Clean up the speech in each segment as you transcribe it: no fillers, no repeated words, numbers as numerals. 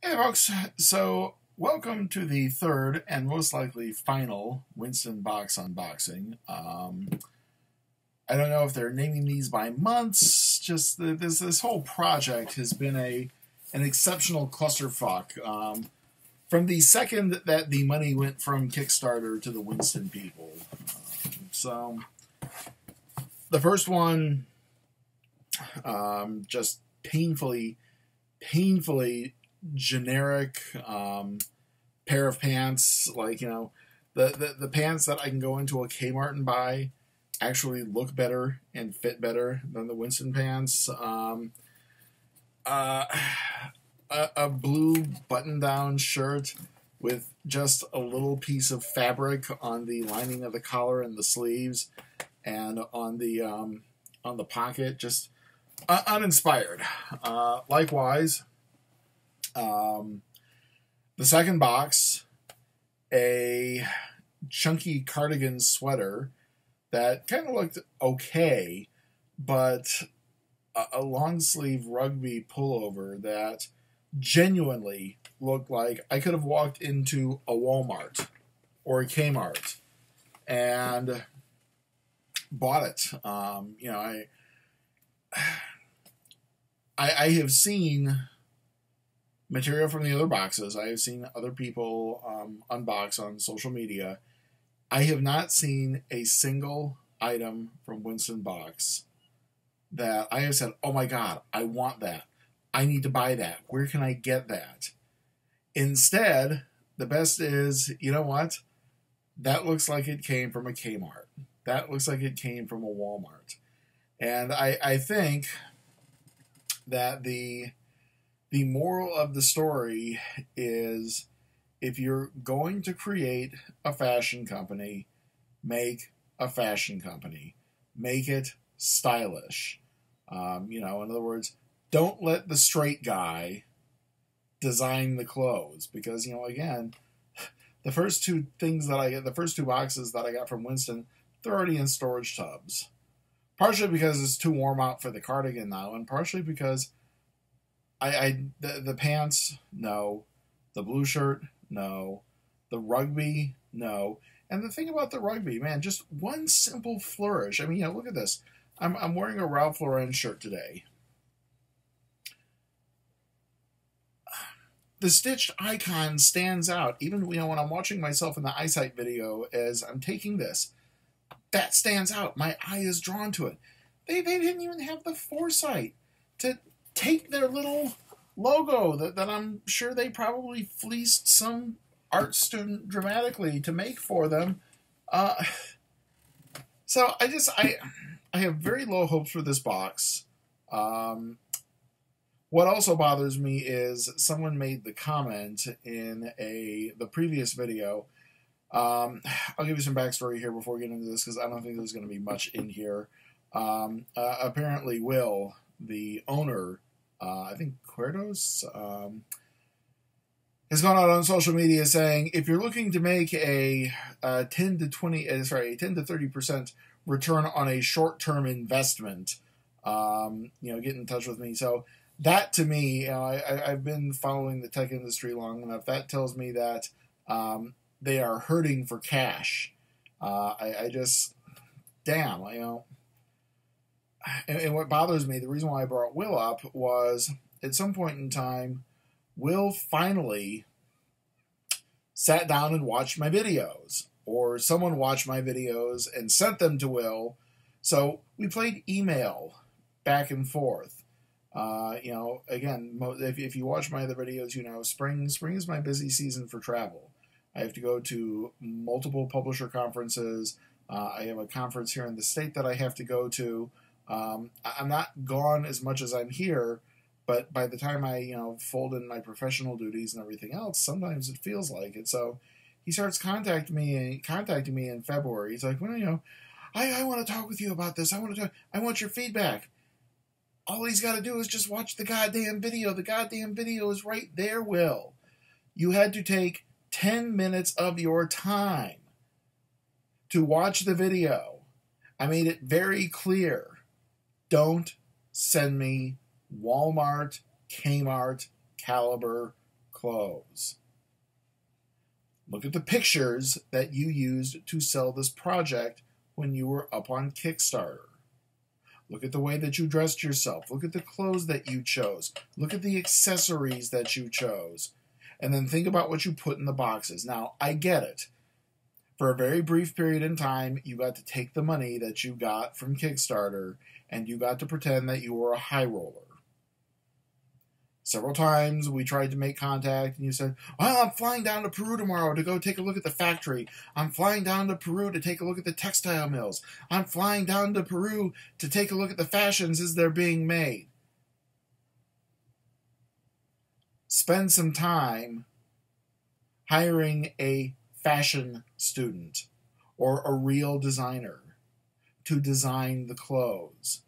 Hey folks, so welcome to the third and most likely final Winston Box unboxing. I don't know if they're naming these by months. Just this whole project has been an exceptional clusterfuck. From the second that the money went from Kickstarter to the Winston people. So the first one, just painfully generic pair of pants, like, the pants that I can go into a Kmart and buy actually look better and fit better than the Winston pants. A blue button-down shirt with just a little piece of fabric on the lining of the collar and the sleeves, and on the pocket, just uninspired. Likewise, the second box, a chunky cardigan sweater that kind of looked okay, but a long sleeve rugby pullover that genuinely looked like I could have walked into a Walmart or a Kmart and bought it. I have seen material from the other boxes. I have seen other people unbox on social media. I have not seen a single item from Winston Box that I have said, oh my God, I want that. I need to buy that. Where can I get that? Instead, the best is, you know what? That looks like it came from a Kmart. That looks like it came from a Walmart. And I think that the moral of the story is, if you're going to create a fashion company, make a fashion company. Make it stylish. In other words, don't let the straight guy design the clothes, because, again, the first two boxes that I got from Winston, they're already in storage tubs. Partially because it's too warm out for the cardigan now, and partially because the pants, no. The blue shirt, no. The rugby, no. And the thing about the rugby, man, just one simple flourish. I mean, look at this. I'm wearing a Ralph Lauren shirt today. The stitched icon stands out, even when I'm watching myself in the eyesight video as I'm taking this. That stands out. My eye is drawn to it. They didn't even have the foresight to take their little logo that I'm sure they probably fleeced some art student dramatically to make for them. So I have very low hopes for this box. What also bothers me is someone made the comment in the previous video. I'll give you some backstory here before we get into this, because I don't think there's going to be much in here. Apparently Will, the owner, I think Cuerdos, has gone out on social media saying, if you're looking to make a 10 to 30% return on a short-term investment, get in touch with me. So that, to me, I've been following the tech industry long enough. That tells me that they are hurting for cash. I just, damn, And what bothers me, the reason why I brought Will up, was at some point in time, Will finally sat down and watched my videos, or someone watched my videos and sent them to Will. So we played email back and forth. Again, if you watch my other videos, spring is my busy season for travel. I have to go to multiple publisher conferences. I have a conference here in the state that I have to go to. I'm not gone as much as I'm here, but by the time I, fold in my professional duties and everything else, sometimes it feels like it. So he starts contacting me in February. He's like, well, I want to talk with you about this. I want your feedback. All he's got to do is just watch the goddamn video. The goddamn video is right there, Will. You had to take 10 minutes of your time to watch the video. I made it very clear. Don't send me Walmart, Kmart, caliber clothes. Look at the pictures that you used to sell this project when you were up on Kickstarter. Look at the way that you dressed yourself. Look at the clothes that you chose. Look at the accessories that you chose. And then think about what you put in the boxes. Now, I get it. For a very brief period in time, you got to take the money that you got from Kickstarter and you got to pretend that you were a high roller. Several times we tried to make contact and you said, well, I'm flying down to Peru tomorrow to go take a look at the factory. I'm flying down to Peru to take a look at the textile mills. I'm flying down to Peru to take a look at the fashions as they're being made. Spend some time hiring a fashion student or a real designer to design the clothes.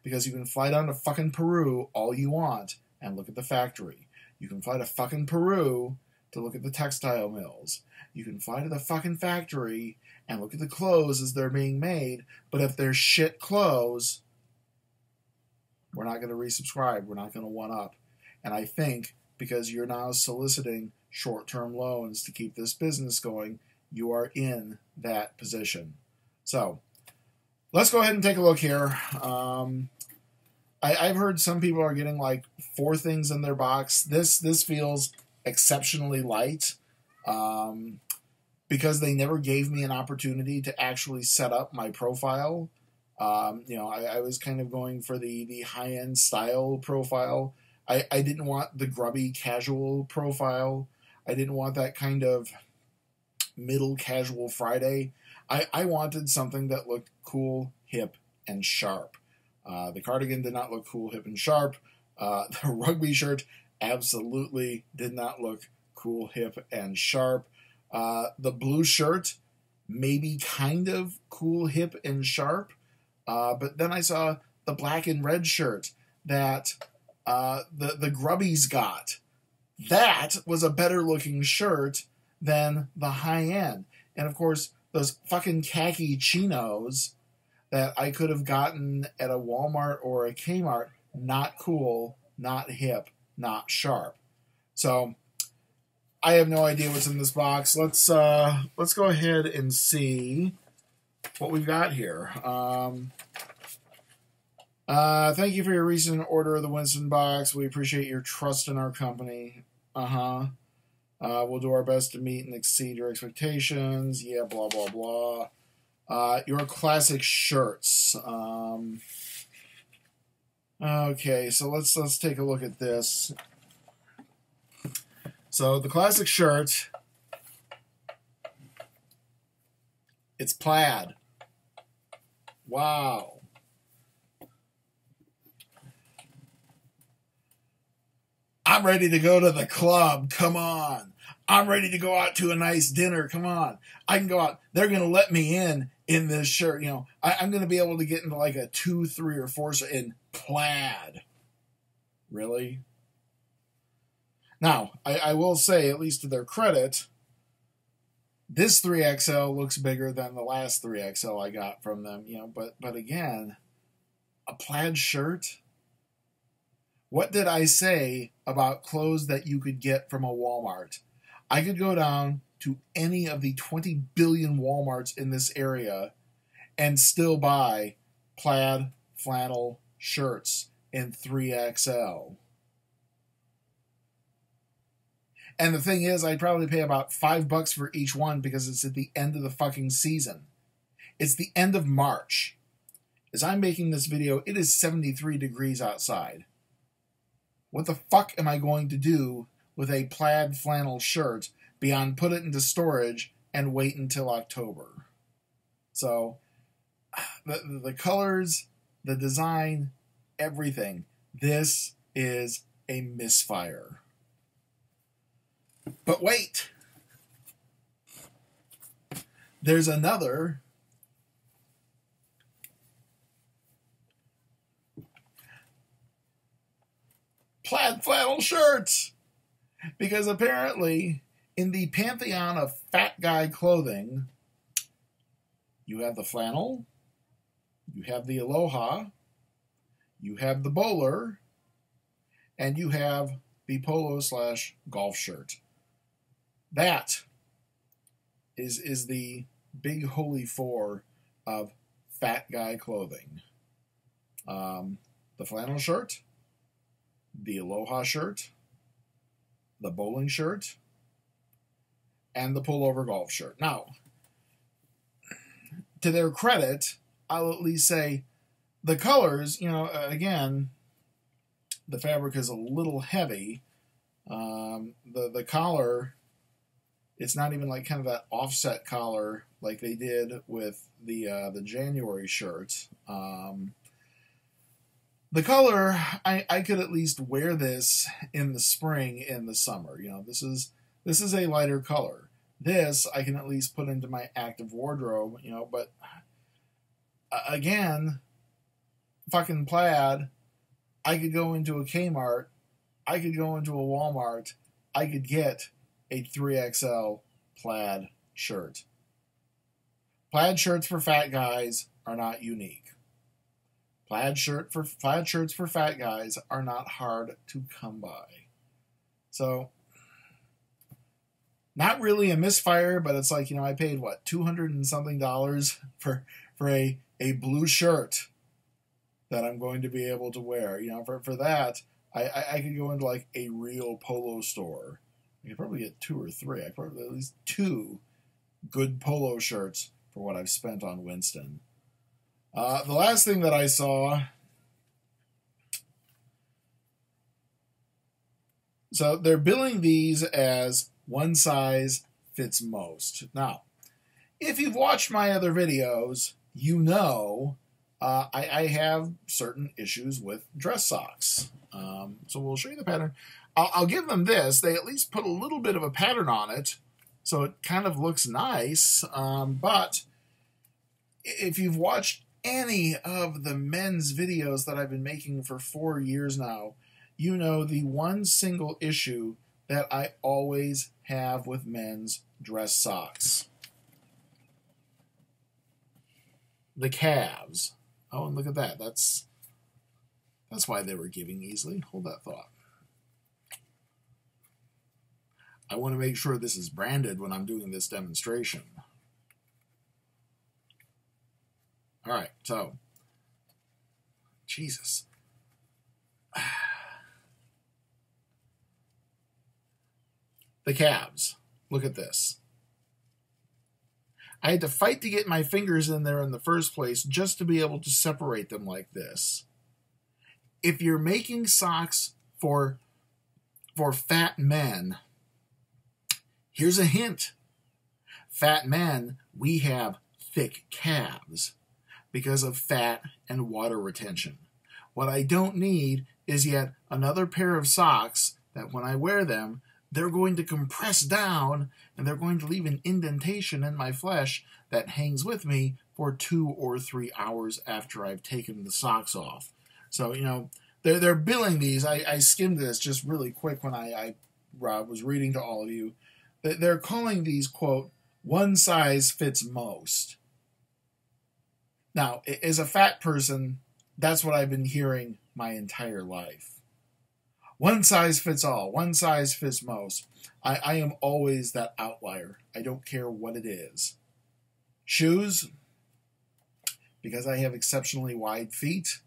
Because you can fly down to fucking Peru all you want and look at the factory. You can fly to fucking Peru to look at the textile mills. You can fly to the fucking factory and look at the clothes as they're being made, but if they're shit clothes, we're not going to resubscribe. We're not going to one-up. And I think because you're now soliciting short-term loans to keep this business going, you are in that position. So, let's go ahead and take a look here. I've heard some people are getting like 4 things in their box. This feels exceptionally light because they never gave me an opportunity to actually set up my profile. I was kind of going for the high-end style profile. I didn't want the grubby casual profile. I didn't want that kind of middle casual Friday. I wanted something that looked cool, hip, and sharp. The cardigan did not look cool, hip, and sharp. The rugby shirt absolutely did not look cool, hip, and sharp. The blue shirt, maybe kind of cool, hip, and sharp. But then I saw the black and red shirt that the grubbies got. That was a better looking shirt than the high end. And of course, those fucking khaki chinos that I could have gotten at a Walmart or a Kmart, not cool, not hip, not sharp. So I have no idea what's in this box. Let's go ahead and see what we've got here. Thank you for your recent order of the Winston Box. We appreciate your trust in our company. We'll do our best to meet and exceed your expectations. Yeah, blah, blah, blah. Your classic shirts. Okay, so let's take a look at this. So the classic shirt, it's plaid. Wow. I'm ready to go to the club. Come on. I'm ready to go out to a nice dinner. Come on. I can go out. They're going to let me in this shirt. You know, I'm going to be able to get into like a 2, 3, or 4 in plaid. Really? Now, I will say, at least to their credit, this 3XL looks bigger than the last 3XL I got from them. You know, but again, a plaid shirt? What did I say about clothes that you could get from a Walmart? I could go down to any of the 20 billion Walmarts in this area and still buy plaid flannel shirts in 3XL. And the thing is, I'd probably pay about $5 for each one because it's at the end of the fucking season. It's the end of March. As I'm making this video, it is 73 degrees outside. What the fuck am I going to do with a plaid flannel shirt beyond put it into storage and wait until October? So, the colors, the design, everything. This is a misfire. But wait! There's another plaid flannel shirts, because apparently in the pantheon of fat guy clothing, you have the flannel, you have the aloha, you have the bowler, and you have the polo / golf shirt. That is the big holy four of fat guy clothing. The flannel shirt, the aloha shirt, the bowling shirt, and the pullover golf shirt. Now, to their credit, I'll at least say the colors, again, the fabric is a little heavy. The collar, it's not even like kind of that offset collar like they did with the January shirt. The color, I could at least wear this in the spring, in the summer. This is a lighter color. This I can at least put into my active wardrobe, but again, fucking plaid, I could go into a Kmart, I could go into a Walmart, I could get a 3XL plaid shirt. Plaid shirts for fat guys are not unique. Plaid shirts for fat guys are not hard to come by. So, not really a misfire, but it's like, I paid what, $200 and something for a blue shirt that I'm going to be able to wear. For that, I could go into like a real polo store. I could probably get 2 or 3. I could probably get at least 2 good polo shirts for what I've spent on Winston. The last thing that I saw, so they're billing these as one size fits most. Now, if you've watched my other videos, I have certain issues with dress socks. So we'll show you the pattern. I'll give them this. They at least put a little bit of a pattern on it, so it kind of looks nice. But if you've watched any of the men's videos that I've been making for 4 years now, the one single issue that I always have with men's dress socks. The calves. Oh, and look at that. That's why they were giving easily. Hold that thought. I want to make sure this is branded when I'm doing this demonstration. All right, so, Jesus. The calves. Look at this. I had to fight to get my fingers in there in the first place just to be able to separate them like this. If you're making socks for fat men, here's a hint. Fat men, we have thick calves because of fat and water retention. What I don't need is yet another pair of socks that when I wear them, they're going to compress down and they're going to leave an indentation in my flesh that hangs with me for 2 or 3 hours after I've taken the socks off. So, they're billing these. I skimmed this just really quick when I was reading to all of you. They're calling these, quote, one size fits most. Now, as a fat person, that's what I've been hearing my entire life. One size fits all. One size fits most. I am always that outlier. I don't care what it is. Shoes, because I have exceptionally wide feet,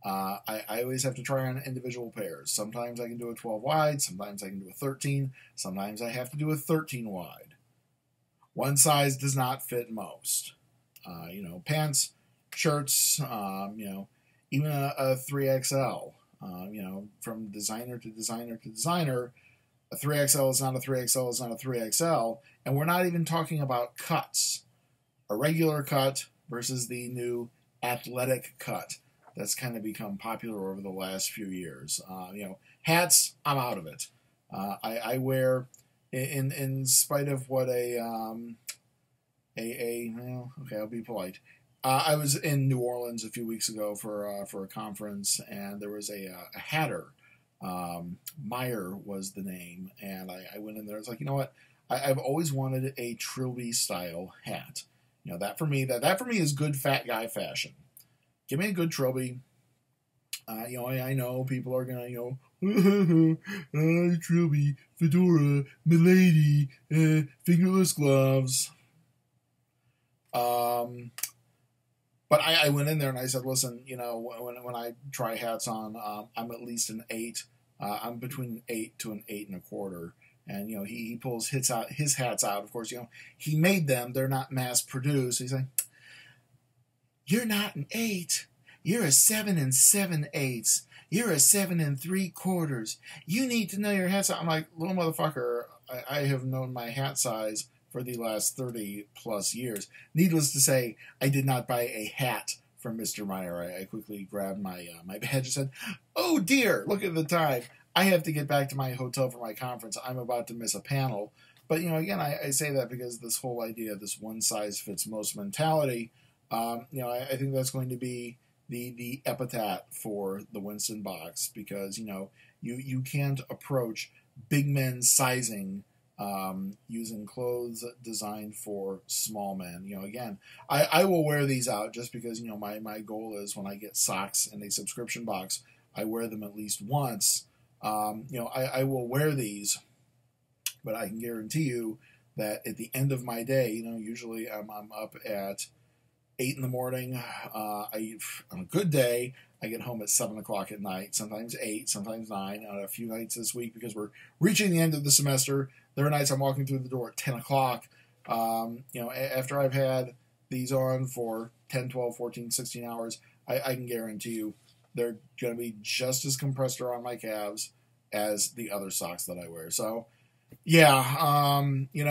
I always have to try on individual pairs. Sometimes I can do a 12 wide. Sometimes I can do a 13. Sometimes I have to do a 13 wide. One size does not fit most. Pants, shirts, even a 3XL. From designer to designer to designer, a 3XL is not a 3XL is not a 3XL, and we're not even talking about cuts. A regular cut versus the new athletic cut that's kind of become popular over the last few years. Hats, I'm out of it. I wear, in spite of what I'll be polite. I was in New Orleans a few weeks ago for a conference, and there was a hatter. Meyer was the name, and I went in there. It's like, what? I've always wanted a trilby style hat. That for me is good fat guy fashion. Give me a good trilby. I know people are gonna, Trilby, fedora, milady, fingerless gloves. But I went in there and I said, listen, when I try hats on, I'm at least an 8. I'm between an 8 to an 8.25. And, he pulls his hats out. Of course, he made them. They're not mass produced. He's like, you're not an 8. You're a 7 7/8. You're a 7 3/4. You need to know your hat size. I'm like, little motherfucker, I have known my hat size for the last 30 plus years. Needless to say, I did not buy a hat from Mr. Meyer. I quickly grabbed my badge and said, oh dear, look at the time. I have to get back to my hotel for my conference. I'm about to miss a panel. But, again, I say that because this whole idea of this one-size-fits-most mentality, I think that's going to be the epithet for the Winston Box because, you can't approach big men sizing using clothes designed for small men. Again, I will wear these out just because, my goal is when I get socks in a subscription box, I wear them at least once. I will wear these, but I can guarantee you that at the end of my day, usually I'm up at 8 in the morning. On a good day, I get home at 7 o'clock at night, sometimes 8, sometimes 9, a few nights this week because we're reaching the end of the semester. There are nights I'm walking through the door at 10 o'clock. After I've had these on for 10, 12, 14, 16 hours, I can guarantee you they're going to be just as compressed around my calves as the other socks that I wear. So, yeah,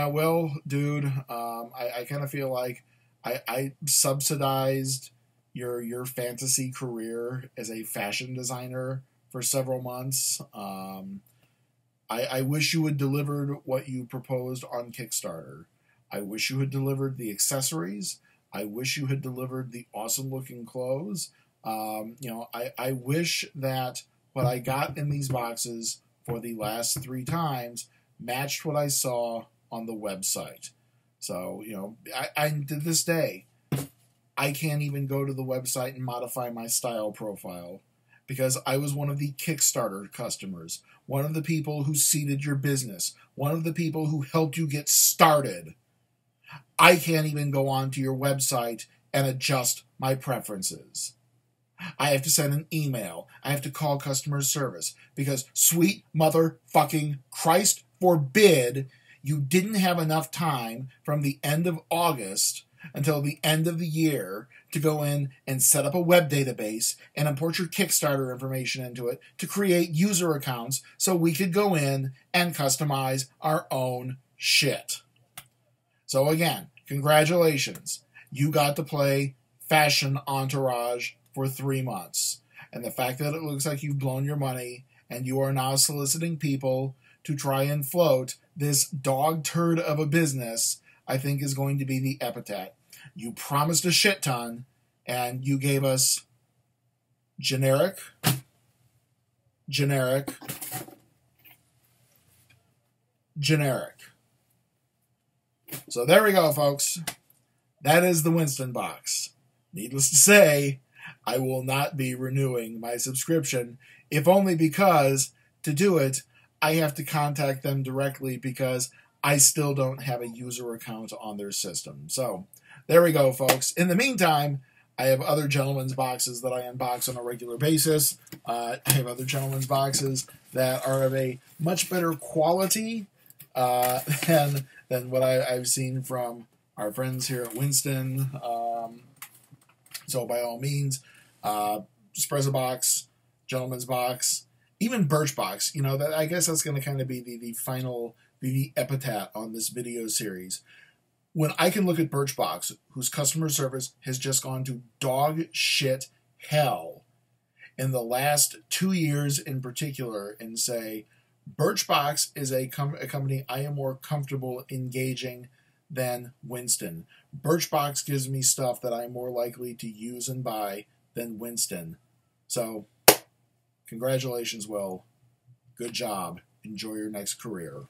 Will, dude, I kind of feel like I subsidized your fantasy career as a fashion designer for several months. I wish you had delivered what you proposed on Kickstarter. I wish you had delivered the accessories. I wish you had delivered the awesome looking clothes. I wish that what I got in these boxes for the last 3 times matched what I saw on the website. So, I to this day, I can't even go to the website and modify my style profile because I was one of the Kickstarter customers, one of the people who seeded your business, one of the people who helped you get started. I can't even go onto your website and adjust my preferences. I have to send an email. I have to call customer service because sweet motherfucking Christ forbid you didn't have enough time from the end of August until the end of the year to go in and set up a web database and import your Kickstarter information into it to create user accounts so we could go in and customize our own shit. So again, congratulations. You got to play Fashion Entourage for 3 months. And the fact that it looks like you've blown your money and you are now soliciting people to try and float this dog turd of a business, I think is going to be the epithet. You promised a shit ton and you gave us generic. So there we go, folks. That is the Winston Box. Needless to say, I will not be renewing my subscription, if only because, to do it, I have to contact them directly because I still don't have a user account on their system. So, there we go, folks. In the meantime, I have other gentlemen's boxes that I unbox on a regular basis. I have other gentlemen's boxes that are of a much better quality than what I've seen from our friends here at Winston. So by all means, Espresso Box, Gentleman's Box, even Birch Box. I guess that's going to kind of be the final, the epithet on this video series. When I can look at Birch Box, whose customer service has just gone to dog shit hell in the last 2 years in particular, and say, Birch Box is a company I am more comfortable engaging than Winston. Birch Box gives me stuff that I'm more likely to use and buy than Winston. So, congratulations, Will. Good job. Enjoy your next career.